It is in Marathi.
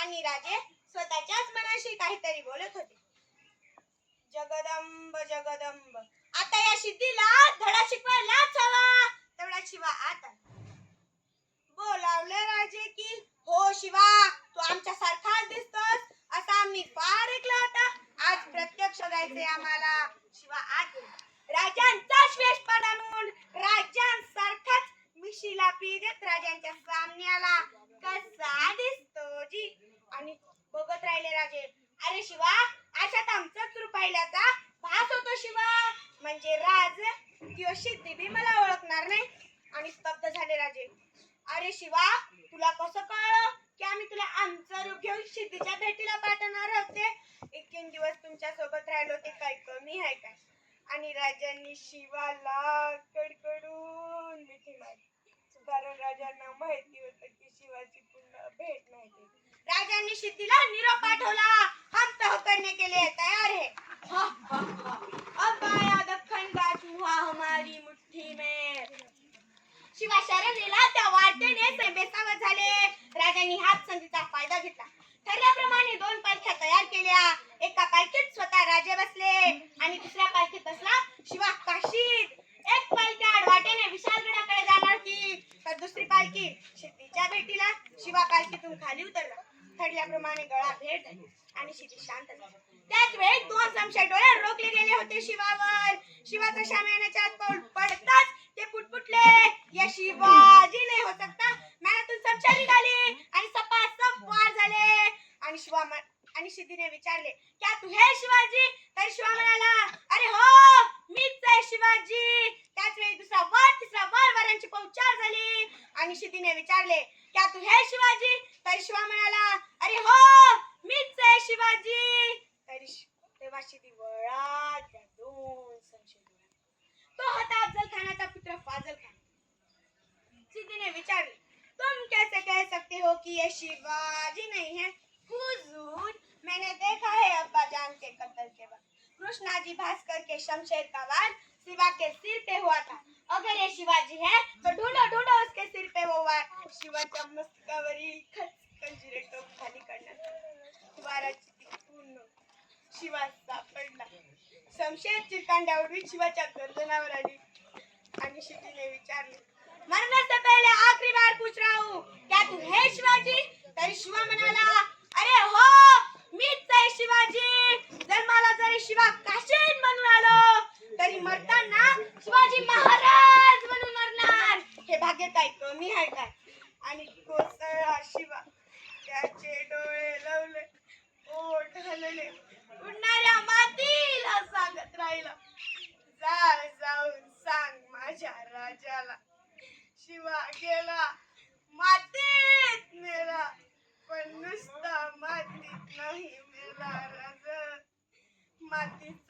आणि राजे स्वतःच्याच मनाशी काहीतरी बोलत होते. जगदंब जगदंब, आता या सिद्धीला धडा शिकवायलाच हवा तेवढा शिवा आता बोलावलं राजे की हो शिवा, तू आमच्या सारखाच दिसतोस असा आम्ही फार ऐकला होता. आज प्रत्यक्ष जायचे आम्हाला. शिवा आत राजांचा श्वेशपद आणून राजांसारखाच मिशीला पी देत राजांच्या सामन्याला कसा दिसतो जी. आणि बघत राहिले राजे. अरे शिवा, अशात आमचाच रुपायल्याचा भास होतो शिवा. म्हणजे राज किंवा सिद्धी बी मला ओळखणार नाही. आणि स्तब्ध झाले राजे. अरे शिवा, तुला कसं कळलं की आम्ही तुला आमचं रूप घेऊन सिद्धीच्या भेटीला पाठवणार होते? इतके दिवस तुमच्या सोबत राहिलो ते काही कमी आहे काय? आणि राजांनी शिवाला कडकडून मिठी मारली. कारण राजांना माहिती होतं की शिवाची पुन्हा भेट नाही. राजांनी सिद्धीला निरोप पाठवला. हम तो करने के लिए तैयार है. अब आया दख्खन का चूहा हमारी मुट्ठी में. शिवा शरणेला त्या वाटेने बेसावत झाले. राजांनी हाच संधीचा फायदा घेतला. ठरल्याप्रमाणे 2 पालख्या तयार केल्या. एका पालखीत स्वतः राजे बसले आणि दुसऱ्या पालखीत बसला शिवा काशीद. एक पालखी आडवाटेने विशाळगडाकडे जाणार होती तर दुसरी पालखी सिद्धीच्या भेटीला. शिवा पालखीतून खाली उतरला. ठरल्याप्रमाणे गळा भेट झाली आणि सिद्धी शांत झाली. त्याच वेळी 2 समशे डोळे रोखले गेले होते शिवावर. शिवाचा शामियानाच्या आत पाऊल पडताच ते पुटपुटले. या शिवाजी नाही हो सकता. मनातून समशा निघाली आणि सपासप वार झाले. आणि सिद्धीने विचारले, क्या तू है शिवाजी? तर शिवा म्हणाला, अरे हो, मीच आहे शिवाजी. त्याच वेळी दुसरा वार, तिसरा वार वारांची पौचार झाली. आणि सिद्धीने विचारले, क्या तू है शिवाजी? तर शिवा म्हणाला, अरे हो, मीच आहे शिवाजी. तेव्हा सिद्धी वळा त्या 2 संशय डोळ्यात. तो होता अफजल खानाचा पुत्र फाजल खान. सिद्धीने विचारले, तुम कैसे कह सकते हो कि ये शिवाजी नहीं है? हुजूर, मैंने देखा है अब्बा जान के कत्ल के बाद कृष्णाजी भास्कर के शमशेर का वार शिवा के सिर पे हुआ था. अगर ये शिवाजी है तो ढूंढो ढूंढो उसके सिर पे वो वार. शिवाच्या मस्तकावरील खंजिरे टोक खाली करण्यात वाराची पूर्ण शिवा सापडला. शमशेर चिरकांड्यावरून शिवाच्या गर्दनावर आली. आणि सिद्धीने विचारले, मरने से पहले आखिरी बार पूछ रहा हूँ, क्या तू है शिवाजी? तर शिवा म्हणाला, अरे हो, मीच आहे शिवाजी. जन्माला जरी शिवा काशीद म्हणून आलो तरी मरताना शिवाजी महाराज म्हणून मरणार. हे भाग्य काय कमी आहे काय? आणि कोसळला शिवा. त्याचे डोळे लवले, ओठ हलले, उडणाऱ्या मातीला सांगत राहिला, जाऊन सांग माझ्या राजाला. शिवा गेला, मातीत मेला. पण नुसता मातीत नाही मेला राजा, मातीत